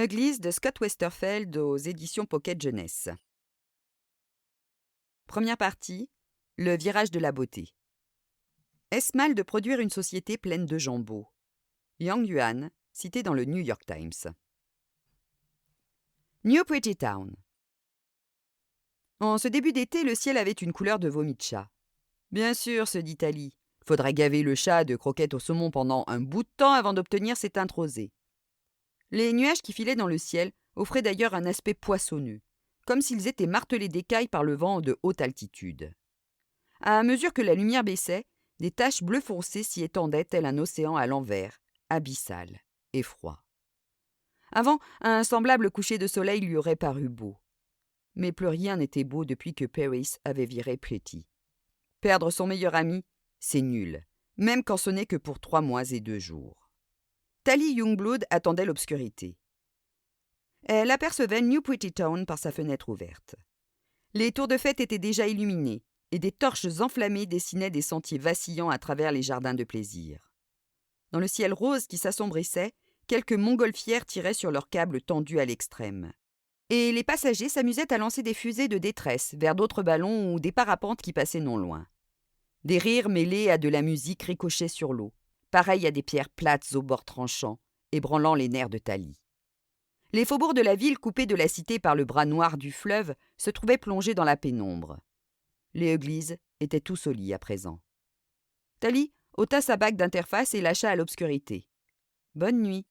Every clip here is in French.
Uglies de Scott Westerfeld aux éditions Pocket Jeunesse. Première partie, le virage de la beauté. Est-ce mal de produire une société pleine de gens beaux? Yang Yuan, cité dans le New York Times. New Pretty Town. En ce début d'été, le ciel avait une couleur de vomi de chat. Bien sûr, se dit Ali, faudrait gaver le chat de croquettes au saumon pendant un bout de temps avant d'obtenir ses teintes rosées. Les nuages qui filaient dans le ciel offraient d'ailleurs un aspect poissonneux, comme s'ils étaient martelés d'écailles par le vent de haute altitude. À mesure que la lumière baissait, des taches bleu foncé s'y étendaient tel un océan à l'envers, abyssal et froid. Avant, un semblable coucher de soleil lui aurait paru beau. Mais plus rien n'était beau depuis que Paris avait viré Pretty. Perdre son meilleur ami, c'est nul, même quand ce n'est que pour 3 mois et 2 jours. Tally Youngblood attendait l'obscurité. Elle apercevait New Pretty Town par sa fenêtre ouverte. Les tours de fête étaient déjà illuminées, et des torches enflammées dessinaient des sentiers vacillants à travers les jardins de plaisir. Dans le ciel rose qui s'assombrissait, quelques montgolfières tiraient sur leurs câbles tendus à l'extrême. Et les passagers s'amusaient à lancer des fusées de détresse vers d'autres ballons ou des parapentes qui passaient non loin. Des rires mêlés à de la musique ricochaient sur l'eau, pareils à des pierres plates aux bords tranchants, ébranlant les nerfs de Tally. Les faubourgs de la ville, coupés de la cité par le bras noir du fleuve, se trouvaient plongés dans la pénombre. Les Uglies étaient tous au lit à présent. Tally ôta sa bague d'interface et lâcha à l'obscurité. « Bonne nuit. »«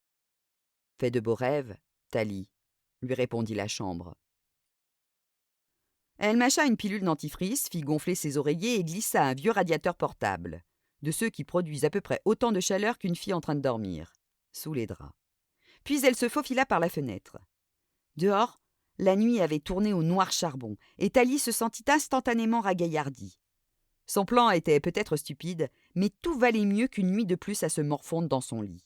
Fais de beaux rêves, Tally, » lui répondit la chambre. Elle mâcha une pilule dentifrice, fit gonfler ses oreillers et glissa un vieux radiateur portable, de ceux qui produisent à peu près autant de chaleur qu'une fille en train de dormir, sous les draps. Puis elle se faufila par la fenêtre. Dehors, la nuit avait tourné au noir charbon, et Tally se sentit instantanément ragaillardie. Son plan était peut-être stupide, mais tout valait mieux qu'une nuit de plus à se morfondre dans son lit.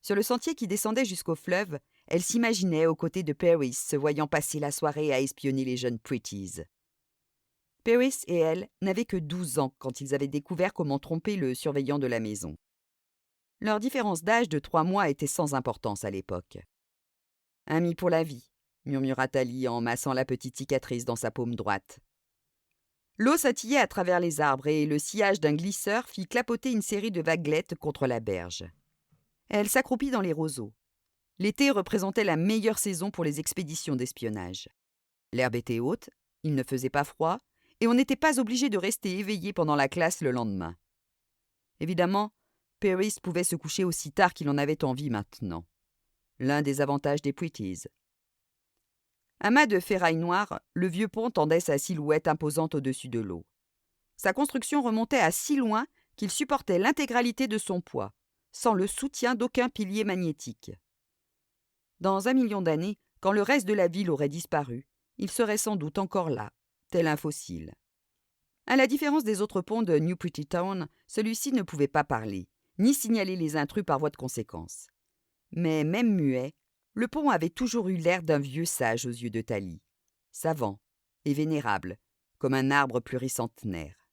Sur le sentier qui descendait jusqu'au fleuve, elle s'imaginait aux côtés de Paris, se voyant passer la soirée à espionner les jeunes Pretties. Paris et elle n'avaient que 12 ans quand ils avaient découvert comment tromper le surveillant de la maison. Leur différence d'âge de 3 mois était sans importance à l'époque. « Ami pour la vie », murmura Tally en massant la petite cicatrice dans sa paume droite. L'eau sautillait à travers les arbres et le sillage d'un glisseur fit clapoter une série de vaguelettes contre la berge. Elle s'accroupit dans les roseaux. L'été représentait la meilleure saison pour les expéditions d'espionnage. L'herbe était haute, il ne faisait pas froid, et on n'était pas obligé de rester éveillé pendant la classe le lendemain. Évidemment, Paris pouvait se coucher aussi tard qu'il en avait envie maintenant. L'un des avantages des Pretties. Amas de ferraille noire, le vieux pont tendait sa silhouette imposante au-dessus de l'eau. Sa construction remontait à si loin qu'il supportait l'intégralité de son poids, sans le soutien d'aucun pilier magnétique. Dans 1 million d'années, quand le reste de la ville aurait disparu, il serait sans doute encore là, tel un fossile. À la différence des autres ponts de New Pretty Town, celui-ci ne pouvait pas parler, ni signaler les intrus par voie de conséquence. Mais même muet, le pont avait toujours eu l'air d'un vieux sage aux yeux de Tally, savant et vénérable, comme un arbre pluricentenaire.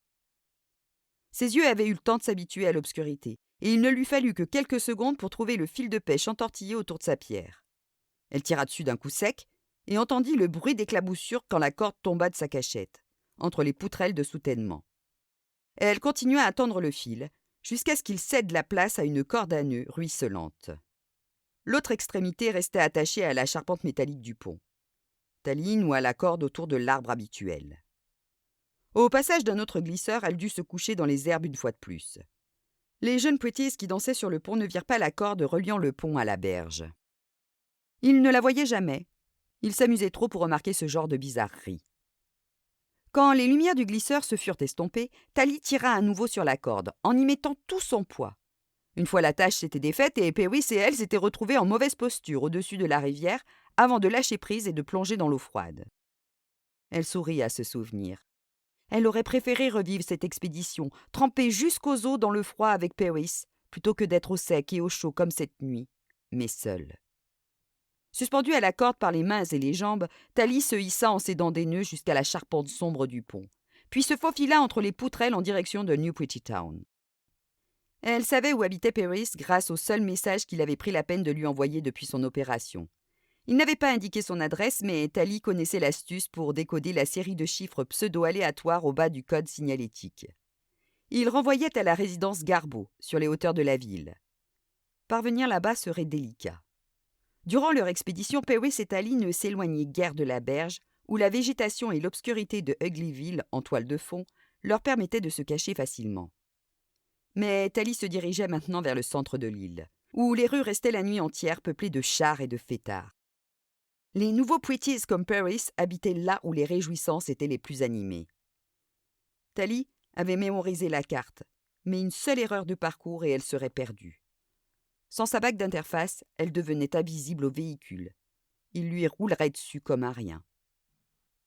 Ses yeux avaient eu le temps de s'habituer à l'obscurité, et il ne lui fallut que quelques secondes pour trouver le fil de pêche entortillé autour de sa pierre. Elle tira dessus d'un coup sec et entendit le bruit d'éclaboussure quand la corde tomba de sa cachette, entre les poutrelles de soutènement. Elle continua à tendre le fil, jusqu'à ce qu'il cède la place à une corde à nœuds ruisselante. L'autre extrémité restait attachée à la charpente métallique du pont. Tally noua la corde autour de l'arbre habituel. Au passage d'un autre glisseur, elle dut se coucher dans les herbes une fois de plus. Les jeunes Pretties qui dansaient sur le pont ne virent pas la corde reliant le pont à la berge. Ils ne la voyaient jamais. Ils s'amusaient trop pour remarquer ce genre de bizarrerie. Quand les lumières du glisseur se furent estompées, Tally tira à nouveau sur la corde, en y mettant tout son poids. Une fois la tâche s'était défaite et Paris et elle s'étaient retrouvés en mauvaise posture au-dessus de la rivière avant de lâcher prise et de plonger dans l'eau froide. Elle sourit à ce souvenir. Elle aurait préféré revivre cette expédition, trempée jusqu'aux os dans le froid avec Paris, plutôt que d'être au sec et au chaud comme cette nuit, mais seule. Suspendue à la corde par les mains et les jambes, Tally se hissa en s'aidant des nœuds jusqu'à la charpente sombre du pont, puis se faufila entre les poutrelles en direction de New Pretty Town. Elle savait où habitait Paris grâce au seul message qu'il avait pris la peine de lui envoyer depuis son opération. Il n'avait pas indiqué son adresse, mais Tally connaissait l'astuce pour décoder la série de chiffres pseudo-aléatoires au bas du code signalétique. Il renvoyait à la résidence Garbeau, sur les hauteurs de la ville. Parvenir là-bas serait délicat. Durant leur expédition, Purvis et Tally ne s'éloignaient guère de la berge, où la végétation et l'obscurité de Uglyville, en toile de fond, leur permettaient de se cacher facilement. Mais Tally se dirigeait maintenant vers le centre de l'île, où les rues restaient la nuit entière peuplées de chars et de fêtards. Les nouveaux Pretties comme Purvis habitaient là où les réjouissances étaient les plus animées. Tally avait mémorisé la carte, mais une seule erreur de parcours et elle serait perdue. Sans sa bague d'interface, elle devenait invisible au véhicule. Il lui roulerait dessus comme un rien.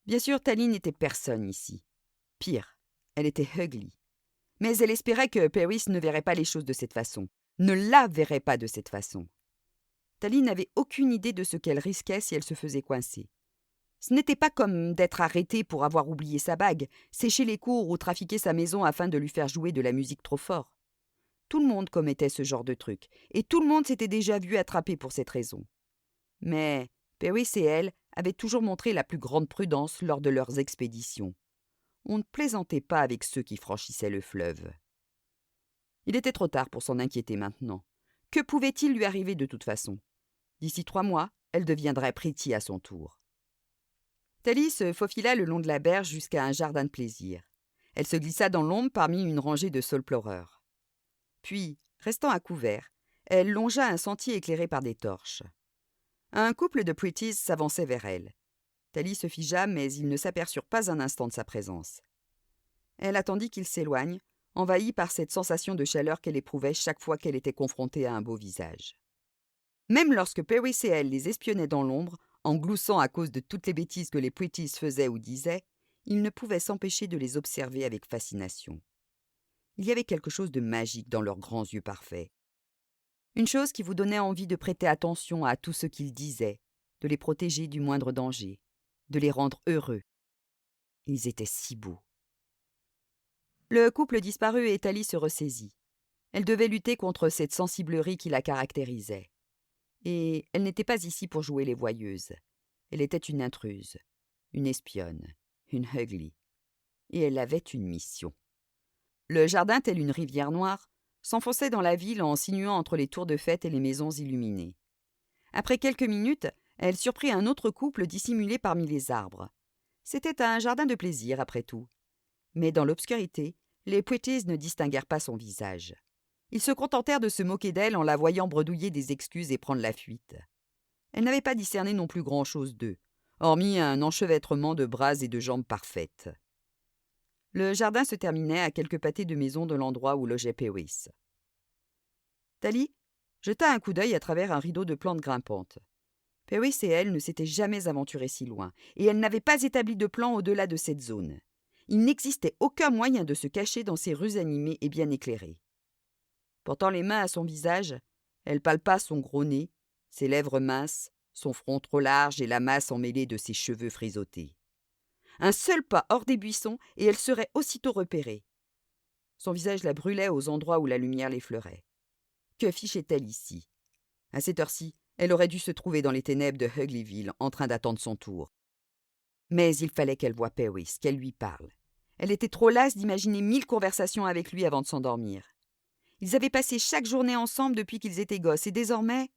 Bien sûr, Tally n'était personne ici. Pire, elle était Ugly. Mais elle espérait que Purvis ne verrait pas les choses de cette façon, ne la verrait pas de cette façon. Tally n'avait aucune idée de ce qu'elle risquait si elle se faisait coincer. Ce n'était pas comme d'être arrêtée pour avoir oublié sa bague, sécher les cours ou trafiquer sa maison afin de lui faire jouer de la musique trop fort. Tout le monde commettait ce genre de truc, et tout le monde s'était déjà vu attraper pour cette raison. Mais Purvis et elle avaient toujours montré la plus grande prudence lors de leurs expéditions. On ne plaisantait pas avec ceux qui franchissaient le fleuve. Il était trop tard pour s'en inquiéter maintenant. Que pouvait-il lui arriver de toute façon? D'ici 3 mois, elle deviendrait Pretty à son tour. Tally se faufila le long de la berge jusqu'à un jardin de plaisir. Elle se glissa dans l'ombre parmi une rangée de saules-pleureurs. Puis, restant à couvert, elle longea un sentier éclairé par des torches. Un couple de Pretties s'avançait vers elle. Tally se figea, mais ils ne s'aperçurent pas un instant de sa présence. Elle attendit qu'il s'éloigne, envahie par cette sensation de chaleur qu'elle éprouvait chaque fois qu'elle était confrontée à un beau visage. Même lorsque Purvis et elle les espionnaient dans l'ombre, en gloussant à cause de toutes les bêtises que les Pretties faisaient ou disaient, ils ne pouvaient s'empêcher de les observer avec fascination. Il y avait quelque chose de magique dans leurs grands yeux parfaits. Une chose qui vous donnait envie de prêter attention à tout ce qu'ils disaient, de les protéger du moindre danger, de les rendre heureux. Ils étaient si beaux. Le couple disparut et Tally se ressaisit. Elle devait lutter contre cette sensiblerie qui la caractérisait. Et elle n'était pas ici pour jouer les voyeuses. Elle était une intruse, une espionne, une Ugly. Et elle avait une mission. Le jardin, tel une rivière noire, s'enfonçait dans la ville en sinuant entre les tours de fête et les maisons illuminées. Après quelques minutes, elle surprit un autre couple dissimulé parmi les arbres. C'était un jardin de plaisir, après tout. Mais dans l'obscurité, les Pretties ne distinguèrent pas son visage. Ils se contentèrent de se moquer d'elle en la voyant bredouiller des excuses et prendre la fuite. Elle n'avait pas discerné non plus grand-chose d'eux, hormis un enchevêtrement de bras et de jambes parfaites. Le jardin se terminait à quelques pâtés de maisons de l'endroit où logeait Purvis. Tally jeta un coup d'œil à travers un rideau de plantes grimpantes. Purvis et elle ne s'étaient jamais aventurés si loin, et elle n'avait pas établi de plan au-delà de cette zone. Il n'existait aucun moyen de se cacher dans ces rues animées et bien éclairées. Portant les mains à son visage, elle palpa son gros nez, ses lèvres minces, son front trop large et la masse emmêlée de ses cheveux frisottés. Un seul pas hors des buissons et elle serait aussitôt repérée. Son visage la brûlait aux endroits où la lumière l'effleurait. Que fichait-elle ici? À cette heure-ci, elle aurait dû se trouver dans les ténèbres de Uglyville, en train d'attendre son tour. Mais il fallait qu'elle voie Purvis, qu'elle lui parle. Elle était trop lasse d'imaginer 1000 conversations avec lui avant de s'endormir. Ils avaient passé chaque journée ensemble depuis qu'ils étaient gosses, et désormais,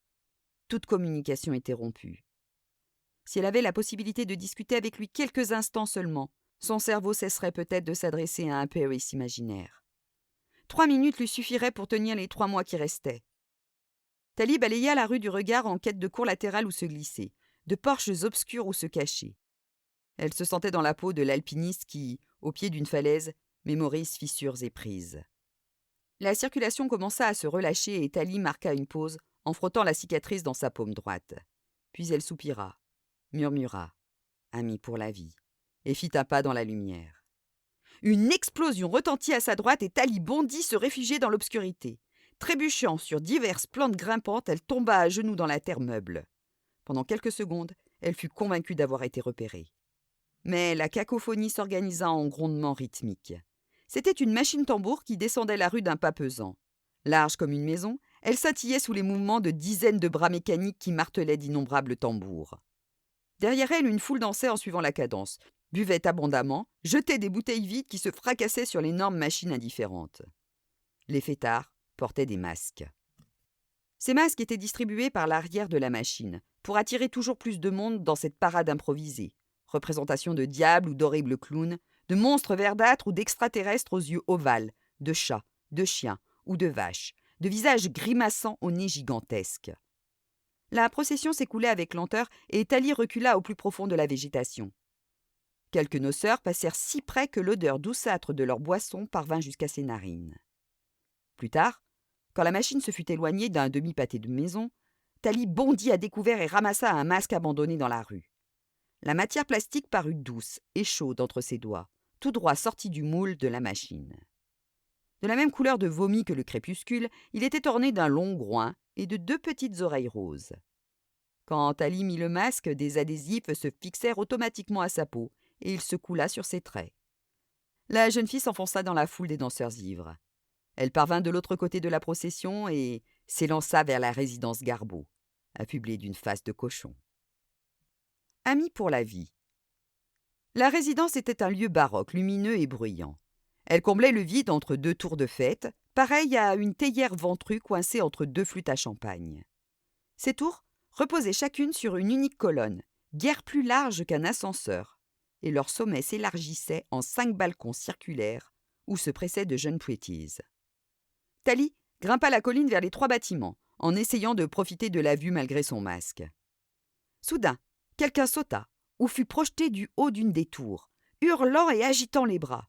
toute communication était rompue. Si elle avait la possibilité de discuter avec lui quelques instants seulement, son cerveau cesserait peut-être de s'adresser à un Purvis imaginaire. 3 minutes lui suffiraient pour tenir les 3 mois qui restaient. Tally balaya la rue du regard en quête de cours latérales où se glisser, de porches obscures où se cacher. Elle se sentait dans la peau de l'alpiniste qui, au pied d'une falaise, mémorise fissures et prises. La circulation commença à se relâcher et Tally marqua une pause en frottant la cicatrice dans sa paume droite. Puis elle soupira, murmura « Ami pour la vie » et fit un pas dans la lumière. Une explosion retentit à sa droite et Tally bondit se réfugier dans l'obscurité. Trébuchant sur diverses plantes grimpantes, elle tomba à genoux dans la terre meuble. Pendant quelques secondes, elle fut convaincue d'avoir été repérée. Mais la cacophonie s'organisa en grondements rythmiques. C'était une machine-tambour qui descendait la rue d'un pas pesant. Large comme une maison, Elle scintillait sous les mouvements de dizaines de bras mécaniques qui martelaient d'innombrables tambours. Derrière elle, une foule dansait en suivant la cadence, buvait abondamment, jetait des bouteilles vides qui se fracassaient sur l'énorme machine indifférente. Les fêtards portaient des masques. Ces masques étaient distribués par l'arrière de la machine, pour attirer toujours plus de monde dans cette parade improvisée. Représentation de diables ou d'horribles clowns, de monstres verdâtres ou d'extraterrestres aux yeux ovales, de chats, de chiens ou de vaches, de visages grimaçants au nez gigantesque. La procession s'écoulait avec lenteur et Thalie recula au plus profond de la végétation. Quelques noceurs passèrent si près que l'odeur douceâtre de leur boisson parvint jusqu'à ses narines. Plus tard, quand la machine se fut éloignée d'un demi-pâté de maison, Thalie bondit à découvert et ramassa un masque abandonné dans la rue. La matière plastique parut douce et chaude entre ses doigts, tout droit sorti du moule de la machine. De la même couleur de vomi que le crépuscule, il était orné d'un long groin et de 2 petites oreilles roses. Quand Thalie mit le masque, des adhésifs se fixèrent automatiquement à sa peau et il se coula sur ses traits. La jeune fille s'enfonça dans la foule des danseurs ivres. Elle parvint de l'autre côté de la procession et s'élança vers la résidence Garbeau, affublée d'une face de cochon. Amis pour la vie. La résidence était un lieu baroque, lumineux et bruyant. Elle comblait le vide entre 2 tours de fête, pareille à une théière ventrue coincée entre 2 flûtes à champagne. Ces tours reposaient chacune sur une unique colonne, guère plus large qu'un ascenseur, et leur sommet s'élargissait en 5 balcons circulaires où se pressaient de jeunes pretties. Thalie grimpa la colline vers les 3 bâtiments, en essayant de profiter de la vue malgré son masque. Soudain, quelqu'un sauta ou fut projeté du haut d'une des tours, hurlant et agitant les bras.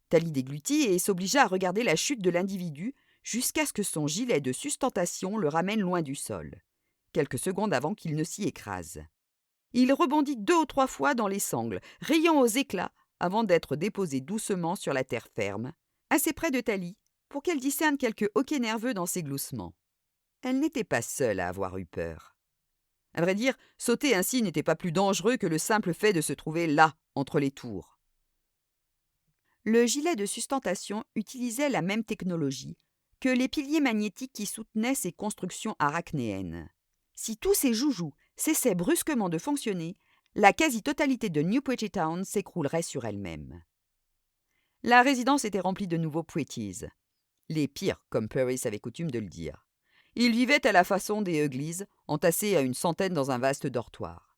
Thalie déglutit et s'obligea à regarder la chute de l'individu jusqu'à ce que son gilet de sustentation le ramène loin du sol, quelques secondes avant qu'il ne s'y écrase. Il rebondit 2 ou 3 fois dans les sangles, riant aux éclats, avant d'être déposé doucement sur la terre ferme, assez près de Thalie pour qu'elle discerne quelques hoquets nerveux dans ses gloussements. Elle n'était pas seule à avoir eu peur. À vrai dire, sauter ainsi n'était pas plus dangereux que le simple fait de se trouver là, entre les tours. Le gilet de sustentation utilisait la même technologie que les piliers magnétiques qui soutenaient ces constructions arachnéennes. Si tous ces joujoux cessaient brusquement de fonctionner, la quasi-totalité de New Pretty Town s'écroulerait sur elle-même. La résidence était remplie de nouveaux pretties. Les pires, comme Paris avait coutume de le dire. Ils vivaient à la façon des Uglies, entassés à une centaine dans un vaste dortoir.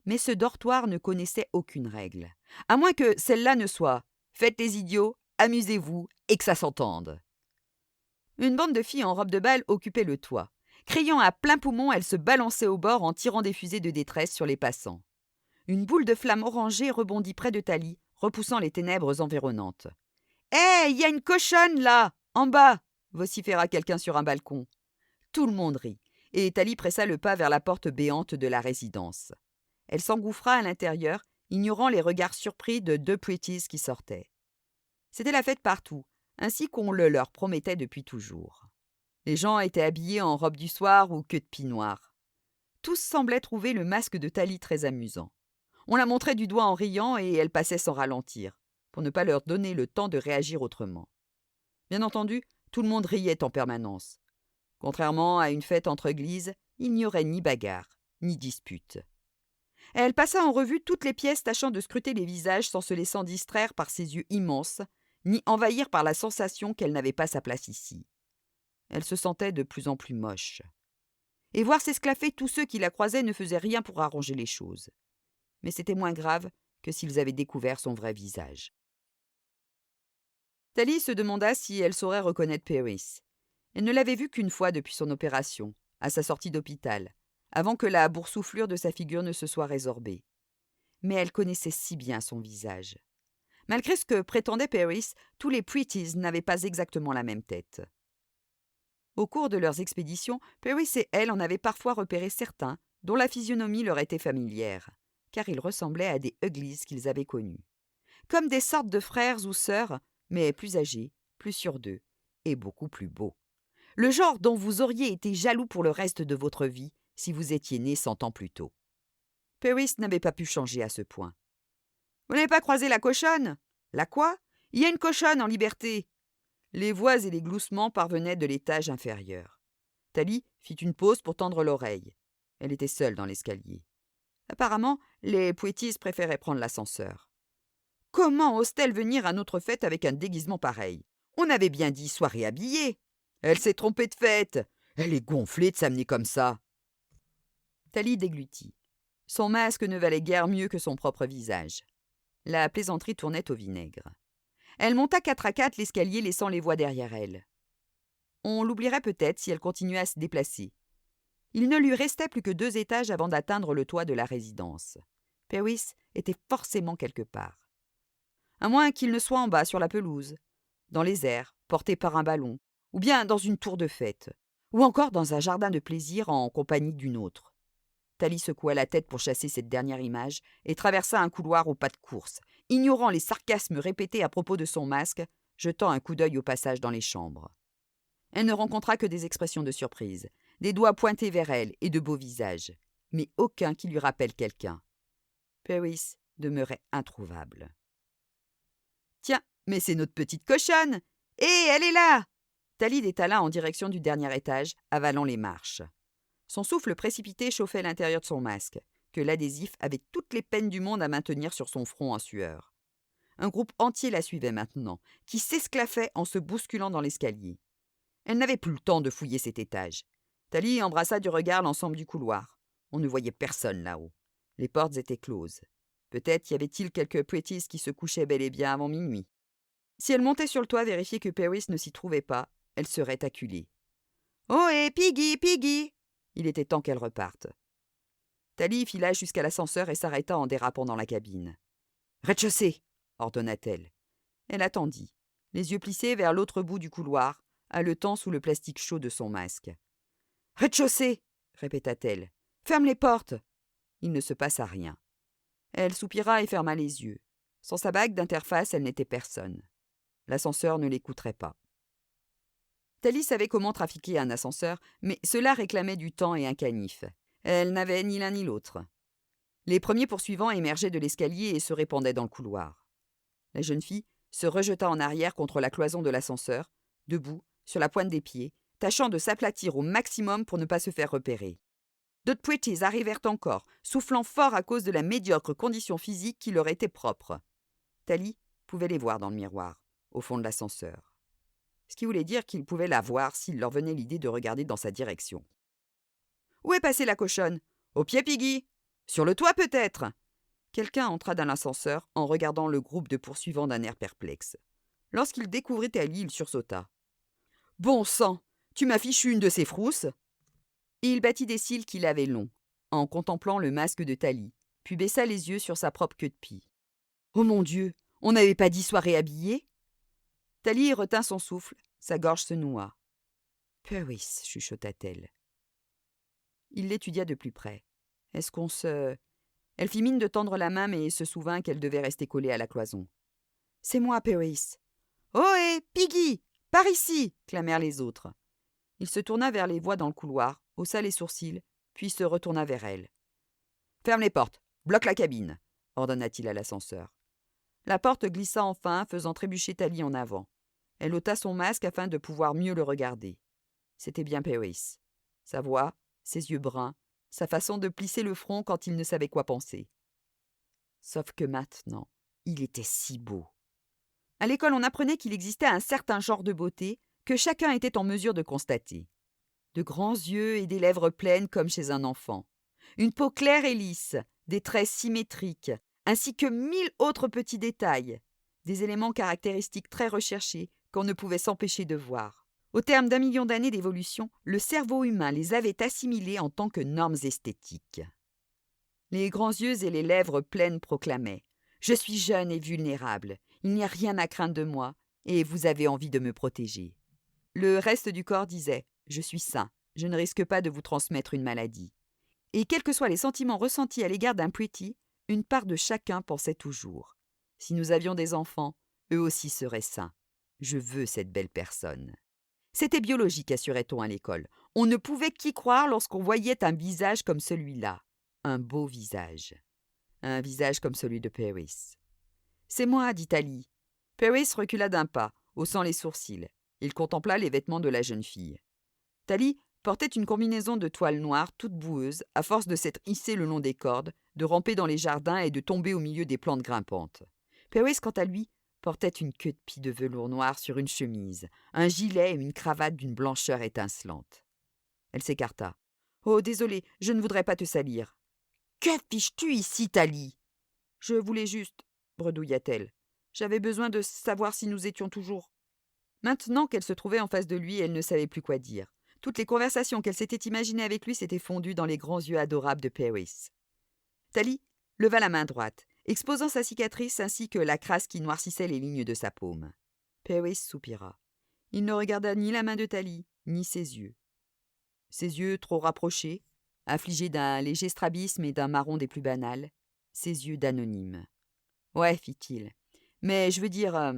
Mais ce dortoir ne connaissait aucune règle, à moins que celle-là ne soit « faites les idiots, amusez-vous et que ça s'entende ». Une bande de filles en robe de bal occupait le toit. Criant à plein poumon, elles se balançaient au bord en tirant des fusées de détresse sur les passants. Une boule de flamme orangée rebondit près de Thalie, repoussant les ténèbres environnantes. « Hé, il y a une cochonne là, en bas !» vociféra quelqu'un sur un balcon. Tout le monde rit, et Thalie pressa le pas vers la porte béante de la résidence. Elle s'engouffra à l'intérieur, ignorant les regards surpris de 2 pretties qui sortaient. C'était la fête partout, ainsi qu'on le leur promettait depuis toujours. Les gens étaient habillés en robe du soir ou queue de pie noire. Tous semblaient trouver le masque de Thalie très amusant. On la montrait du doigt en riant et elle passait sans ralentir, pour ne pas leur donner le temps de réagir autrement. Bien entendu, tout le monde riait en permanence. Contrairement à une fête entre églises, il n'y aurait ni bagarre, ni dispute. Elle passa en revue toutes les pièces tâchant de scruter les visages sans se laissant distraire par ses yeux immenses, ni envahir par la sensation qu'elle n'avait pas sa place ici. Elle se sentait de plus en plus moche. Et voir s'esclaffer tous ceux qui la croisaient ne faisait rien pour arranger les choses. Mais c'était moins grave que s'ils avaient découvert son vrai visage. Thalie se demanda si elle saurait reconnaître Paris. Elle ne l'avait vu qu'une fois depuis son opération, à sa sortie d'hôpital, avant que la boursouflure de sa figure ne se soit résorbée. Mais elle connaissait si bien son visage. Malgré ce que prétendait Paris, tous les pretties n'avaient pas exactement la même tête. Au cours de leurs expéditions, Paris et elle en avaient parfois repéré certains dont la physionomie leur était familière, car ils ressemblaient à des Uglies qu'ils avaient connus. Comme des sortes de frères ou sœurs, mais plus âgés, plus sûrs d'eux, et beaucoup plus beaux. Le genre dont vous auriez été jaloux pour le reste de votre vie si vous étiez né 100 ans plus tôt. Paris n'avait pas pu changer à ce point. « Vous n'avez pas croisé la cochonne ?»« La quoi ? Il y a une cochonne en liberté !» Les voix et les gloussements parvenaient de l'étage inférieur. Thalie fit une pause pour tendre l'oreille. Elle était seule dans l'escalier. Apparemment, les Poétises préféraient prendre l'ascenseur. Comment ose-t-elle venir à notre fête avec un déguisement pareil? On avait bien dit soirée habillée. Elle s'est trompée de fête. Elle est gonflée de s'amener comme ça. Thalie déglutit. Son masque ne valait guère mieux que son propre visage. La plaisanterie tournait au vinaigre. Elle monta 4 à 4 l'escalier, laissant les voies derrière elle. On l'oublierait peut-être si elle continuait à se déplacer. Il ne lui restait plus que 2 étages avant d'atteindre le toit de la résidence. Pewis était forcément quelque part. À moins qu'il ne soit en bas sur la pelouse, dans les airs, porté par un ballon, ou bien dans une tour de fête, ou encore dans un jardin de plaisir en compagnie d'une autre. Thalie secoua la tête pour chasser cette dernière image et traversa un couloir au pas de course, ignorant les sarcasmes répétés à propos de son masque, jetant un coup d'œil au passage dans les chambres. Elle ne rencontra que des expressions de surprise, des doigts pointés vers elle et de beaux visages, mais aucun qui lui rappelle quelqu'un. Pewis demeurait introuvable. « Tiens, mais c'est notre petite cochonne! Hé, elle est là !» Thalie détala en direction du dernier étage, avalant les marches. Son souffle précipité chauffait l'intérieur de son masque, que l'adhésif avait toutes les peines du monde à maintenir sur son front en sueur. Un groupe entier la suivait maintenant, qui s'esclaffait en se bousculant dans l'escalier. Elle n'avait plus le temps de fouiller cet étage. Thalie embrassa du regard l'ensemble du couloir. On ne voyait personne là-haut. Les portes étaient closes. Peut-être y avait-il quelques Poétises qui se couchaient bel et bien avant minuit. Si elle montait sur le toit vérifier que Pewis ne s'y trouvait pas, elle serait acculée. « Ohé, Piggy, Piggy !» Il était temps qu'elle reparte. Thalie fila jusqu'à l'ascenseur et s'arrêta en dérapant dans la cabine. « Rez-de-chaussée !» ordonna-t-elle. Elle attendit, les yeux plissés vers l'autre bout du couloir, haletant sous le plastique chaud de son masque. « Rez-de-chaussée !» répéta-t-elle. « Ferme les portes !» Il ne se passa rien. Elle soupira et ferma les yeux. Sans sa bague d'interface, elle n'était personne. L'ascenseur ne l'écouterait pas. Thalie savait comment trafiquer un ascenseur, mais cela réclamait du temps et un canif. Elle n'avait ni l'un ni l'autre. Les premiers poursuivants émergeaient de l'escalier et se répandaient dans le couloir. La jeune fille se rejeta en arrière contre la cloison de l'ascenseur, debout, sur la pointe des pieds, tâchant de s'aplatir au maximum pour ne pas se faire repérer. D'autres Poétises arrivèrent encore, soufflant fort à cause de la médiocre condition physique qui leur était propre. Thalie pouvait les voir dans le miroir, au fond de l'ascenseur. Ce qui voulait dire qu'il pouvait la voir s'il leur venait l'idée de regarder dans sa direction. « Où est passée la cochonne ? Au pied, Piggy ? Sur le toit, peut-être ?» Quelqu'un entra dans l'ascenseur en regardant le groupe de poursuivants d'un air perplexe. Lorsqu'il découvrit Thalie, il sursauta. « Bon sang, tu m'as fichu une de ces frousses !» Il battit des cils qu'il avait longs, en contemplant le masque de Thalie, puis baissa les yeux sur sa propre queue de pie. « Oh mon Dieu, on n'avait pas dit soirée habillée ?» Thalie retint son souffle, sa gorge se noua. « Pewis, chuchota-t-elle. Il l'étudia de plus près. « Est-ce qu'on se... » Elle fit mine de tendre la main, mais se souvint qu'elle devait rester collée à la cloison. « C'est moi, Pewis. »« Ohé, Piggy, par ici !» clamèrent les autres. Il se tourna vers les voix dans le couloir, haussa les sourcils, puis se retourna vers elle. « Ferme les portes, bloque la cabine !» ordonna-t-il à l'ascenseur. La porte glissa enfin, faisant trébucher Thalie en avant. Elle ôta son masque afin de pouvoir mieux le regarder. C'était bien Pewis. Sa voix, ses yeux bruns, sa façon de plisser le front quand il ne savait quoi penser. Sauf que maintenant, il était si beau. À l'école, on apprenait qu'il existait un certain genre de beauté que chacun était en mesure de constater. De grands yeux et des lèvres pleines comme chez un enfant. Une peau claire et lisse, des traits symétriques, ainsi que 1000 autres petits détails. Des éléments caractéristiques très recherchés qu'on ne pouvait s'empêcher de voir. Au terme d'1 million d'années d'évolution, le cerveau humain les avait assimilés en tant que normes esthétiques. Les grands yeux et les lèvres pleines proclamaient « Je suis jeune et vulnérable, il n'y a rien à craindre de moi, et vous avez envie de me protéger. » Le reste du corps disait « Je suis sain, je ne risque pas de vous transmettre une maladie. » Et quels que soient les sentiments ressentis à l'égard d'un pretty, une part de chacun pensait toujours « Si nous avions des enfants, eux aussi seraient sains. Je veux cette belle personne. » C'était biologique, assurait-on à l'école. On ne pouvait qu'y croire lorsqu'on voyait un visage comme celui-là. Un beau visage. Un visage comme celui de Pewis. « C'est moi, dit Thalie. » Pewis recula d'un pas, haussant les sourcils. Il contempla les vêtements de la jeune fille. Thalie portait une combinaison de toile noire toute boueuse, à force de s'être hissée le long des cordes, de ramper dans les jardins et de tomber au milieu des plantes grimpantes. Pérez, quant à lui, portait une queue de pie de velours noir sur une chemise, un gilet et une cravate d'une blancheur étincelante. Elle s'écarta. « Oh, désolé, je ne voudrais pas te salir. »« Que fiches-tu ici, Thalie ?»« Je voulais juste, bredouilla-t-elle. J'avais besoin de savoir si nous étions toujours. » Maintenant qu'elle se trouvait en face de lui, elle ne savait plus quoi dire. Toutes les conversations qu'elle s'était imaginées avec lui s'étaient fondues dans les grands yeux adorables de Pérez. Thalie leva la main droite, exposant sa cicatrice ainsi que la crasse qui noircissait les lignes de sa paume. Pérez soupira. Il ne regarda ni la main de Thalie, ni ses yeux. Ses yeux trop rapprochés, affligés d'un léger strabisme et d'un marron des plus banals, ses yeux d'anonyme. « Ouais, fit-il. Mais je veux dire,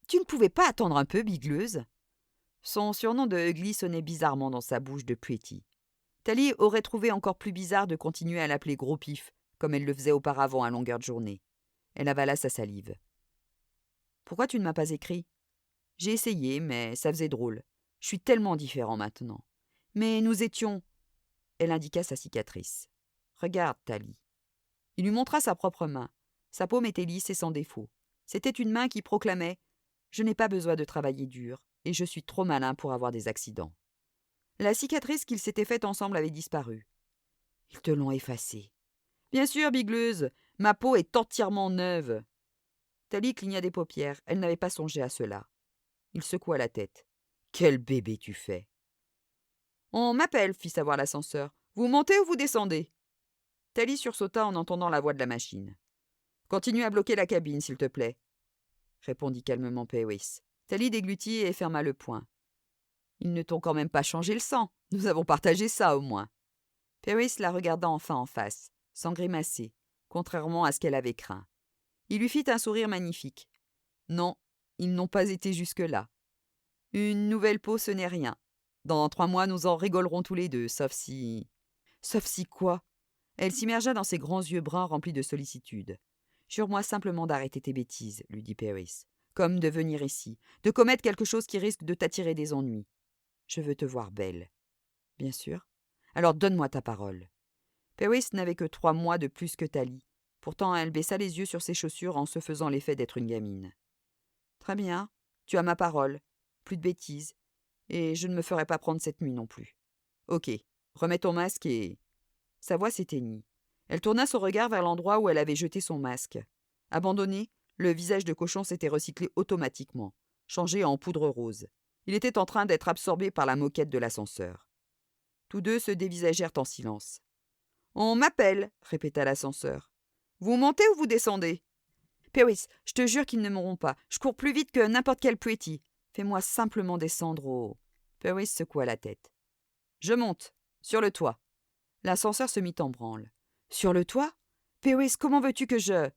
tu ne pouvais pas attendre un peu, bigleuse ?» Son surnom de Ugly sonnait bizarrement dans sa bouche de Pretty. Thalie aurait trouvé encore plus bizarre de continuer à l'appeler Gros Pif, comme elle le faisait auparavant à longueur de journée. Elle avala sa salive. « Pourquoi tu ne m'as pas écrit ? J'ai essayé, mais ça faisait drôle. Je suis tellement différent maintenant. Mais nous étions... » Elle indiqua sa cicatrice. « Regarde, Thalie. » Il lui montra sa propre main. Sa paume était lisse et sans défaut. C'était une main qui proclamait « Je n'ai pas besoin de travailler dur, et je suis trop malin pour avoir des accidents. » La cicatrice qu'ils s'étaient faite ensemble avait disparu. « Ils te l'ont effacée. »« Bien sûr, bigleuse, ma peau est entièrement neuve. » Thalie cligna des paupières. Elle n'avait pas songé à cela. Il secoua la tête. « Quel bébé tu fais !»« On m'appelle, » fit savoir l'ascenseur. « Vous montez ou vous descendez ?» Thalie sursauta en entendant la voix de la machine. « Continue à bloquer la cabine, s'il te plaît, » répondit calmement Pérez. Thalie déglutit et ferma le poing. « Ils ne t'ont quand même pas changé le sang. Nous avons partagé ça, au moins. » Pérez la regarda enfin en face, sans grimacer, contrairement à ce qu'elle avait craint. Il lui fit un sourire magnifique. Non, ils n'ont pas été jusque-là. Une nouvelle peau, ce n'est rien. Dans 3 mois, nous en rigolerons tous les deux, sauf si... Sauf si quoi ? Elle s'immergea dans ses grands yeux bruns remplis de sollicitude. « Jure-moi simplement d'arrêter tes bêtises, » lui dit Pérez. « Comme de venir ici, de commettre quelque chose qui risque de t'attirer des ennuis. Je veux te voir belle. » « Bien sûr. Alors donne-moi ta parole. » Pérez n'avait que 3 mois de plus que Thalie. Pourtant, elle baissa les yeux sur ses chaussures en se faisant l'effet d'être une gamine. « Très bien, tu as ma parole. Plus de bêtises. Et je ne me ferai pas prendre cette nuit non plus. Ok, remets ton masque et... » Sa voix s'éteignit. Elle tourna son regard vers l'endroit où elle avait jeté son masque. Abandonné, le visage de cochon s'était recyclé automatiquement, changé en poudre rose. Il était en train d'être absorbé par la moquette de l'ascenseur. Tous deux se dévisagèrent en silence. « On m'appelle, » répéta l'ascenseur. « Vous montez ou vous descendez ?»« Pérez, je te jure qu'ils ne m'auront pas. Je cours plus vite que n'importe quel Pretty. Fais-moi simplement descendre au... » Pérez secoua la tête. « Je monte, sur le toit. » L'ascenseur se mit en branle. « Sur le toit ? Pérez, comment veux-tu que je... »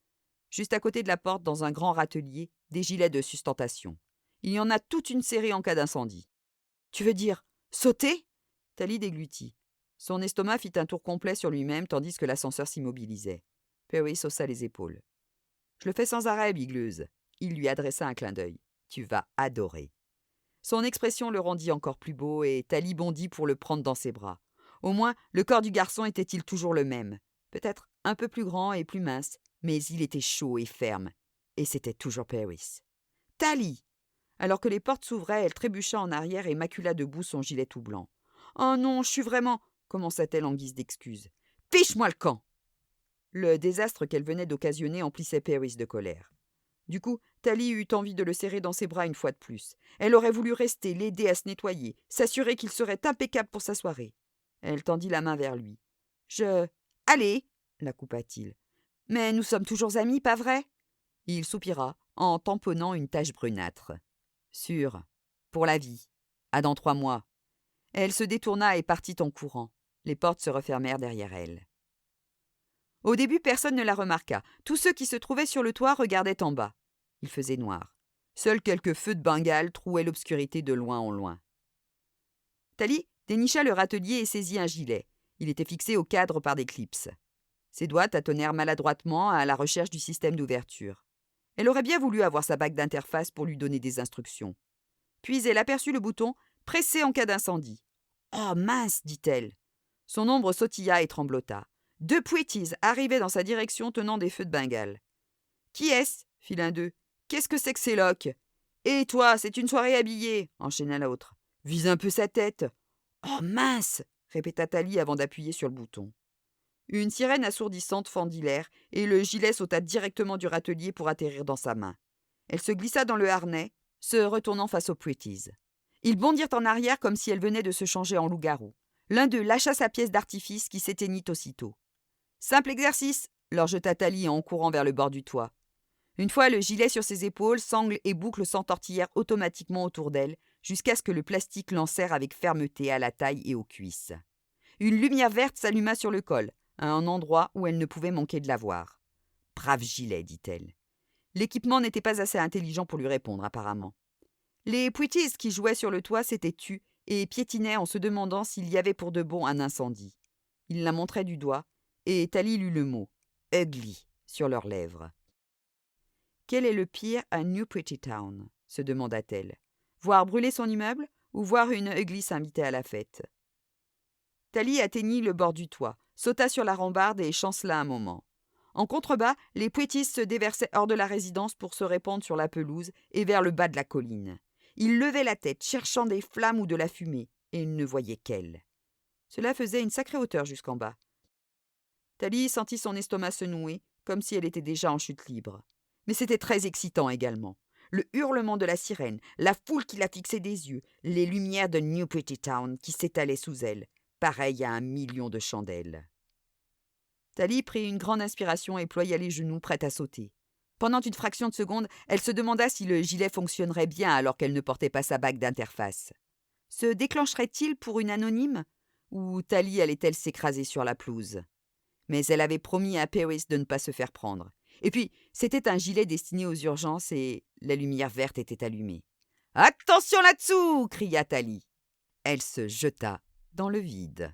Juste à côté de la porte, dans un grand râtelier, des gilets de sustentation. Il y en a toute une série en cas d'incendie. « Tu veux dire sauter ?» Thalie déglutit. Son estomac fit un tour complet sur lui-même tandis que l'ascenseur s'immobilisait. Pérez haussa les épaules. « Je le fais sans arrêt, bigleuse. » Il lui adressa un clin d'œil. « Tu vas adorer. » Son expression le rendit encore plus beau et Thalie bondit pour le prendre dans ses bras. Au moins, le corps du garçon était-il toujours le même. Peut-être un peu plus grand et plus mince, mais il était chaud et ferme. Et c'était toujours Pérez. « Thalie !» Alors que les portes s'ouvraient, elle trébucha en arrière et macula de boue son gilet tout blanc. « Oh non, je suis vraiment... » commença-t-elle en guise d'excuse. « Fiche-moi le camp !» Le désastre qu'elle venait d'occasionner emplissait Pérez de colère. Du coup, Thalie eut envie de le serrer dans ses bras une fois de plus. Elle aurait voulu rester, l'aider à se nettoyer, s'assurer qu'il serait impeccable pour sa soirée. Elle tendit la main vers lui. « Allez !» la coupa-t-il. « Mais nous sommes toujours amis, pas vrai ?» Il soupira, en tamponnant une tache brunâtre. « Sûr. Pour la vie. À dans 3 mois. » Elle se détourna et partit en courant. Les portes se refermèrent derrière elle. Au début, personne ne la remarqua. Tous ceux qui se trouvaient sur le toit regardaient en bas. Il faisait noir. Seuls quelques feux de Bengale trouaient l'obscurité de loin en loin. Thalie dénicha le râtelier et saisit un gilet. Il était fixé au cadre par des clips. Ses doigts tâtonnèrent maladroitement à la recherche du système d'ouverture. Elle aurait bien voulu avoir sa bague d'interface pour lui donner des instructions. Puis elle aperçut le bouton « Presser en cas d'incendie ». « Oh mince !» dit-elle. Son ombre sautilla et tremblota. 2 Pwitties arrivaient dans sa direction tenant des feux de Bengale. « Qui est-ce » fit l'un d'eux. « Qu'est-ce que c'est que ces loques ?»« Et toi, c'est une soirée habillée » enchaîna l'autre. « Vise un peu sa tête !»« Oh mince !» répéta Tally avant d'appuyer sur le bouton. Une sirène assourdissante fendit l'air et le gilet sauta directement du râtelier pour atterrir dans sa main. Elle se glissa dans le harnais, se retournant face aux Pwitties. Ils bondirent en arrière comme si elles venaient de se changer en loup-garou. L'un d'eux lâcha sa pièce d'artifice qui s'éteignit aussitôt. « Simple exercice !» leur jeta Tally en courant vers le bord du toit. Une fois le gilet sur ses épaules, sangles et boucles s'entortillèrent automatiquement autour d'elle, jusqu'à ce que le plastique l'enserre avec fermeté à la taille et aux cuisses. Une lumière verte s'alluma sur le col, à un endroit où elle ne pouvait manquer de la voir. « Brave gilet !» dit-elle. L'équipement n'était pas assez intelligent pour lui répondre, apparemment. Les Pwitties qui jouaient sur le toit s'étaient tus et piétinaient en se demandant s'il y avait pour de bon un incendie. Ils la montraient du doigt, et Tally lut le mot « ugly » sur leurs lèvres. « Quel est le pire à New Pretty Town ?» se demanda-t-elle. Voir brûler son immeuble ou voir une ugly s'inviter à la fête? Tally atteignit le bord du toit, sauta sur la rambarde et chancela un moment. En contrebas, les Pwitties se déversaient hors de la résidence pour se répandre sur la pelouse et vers le bas de la colline. Ils levaient la tête, cherchant des flammes ou de la fumée, et ils ne voyaient qu'elle. Cela faisait une sacrée hauteur jusqu'en bas. Tally sentit son estomac se nouer, comme si elle était déjà en chute libre. Mais c'était très excitant également. Le hurlement de la sirène, la foule qui la fixait des yeux, les lumières de New Pretty Town qui s'étalaient sous elle, pareilles à 1 million de chandelles. Tally prit une grande inspiration et ploya les genoux, prête à sauter. Pendant une fraction de seconde, elle se demanda si le gilet fonctionnerait bien alors qu'elle ne portait pas sa bague d'interface. Se déclencherait-il pour une anonyme? Ou Tally allait-elle s'écraser sur la pelouse? Mais elle avait promis à Paris de ne pas se faire prendre. Et puis, c'était un gilet destiné aux urgences et la lumière verte était allumée. « Attention là-dessous !» cria Tally. Elle se jeta dans le vide.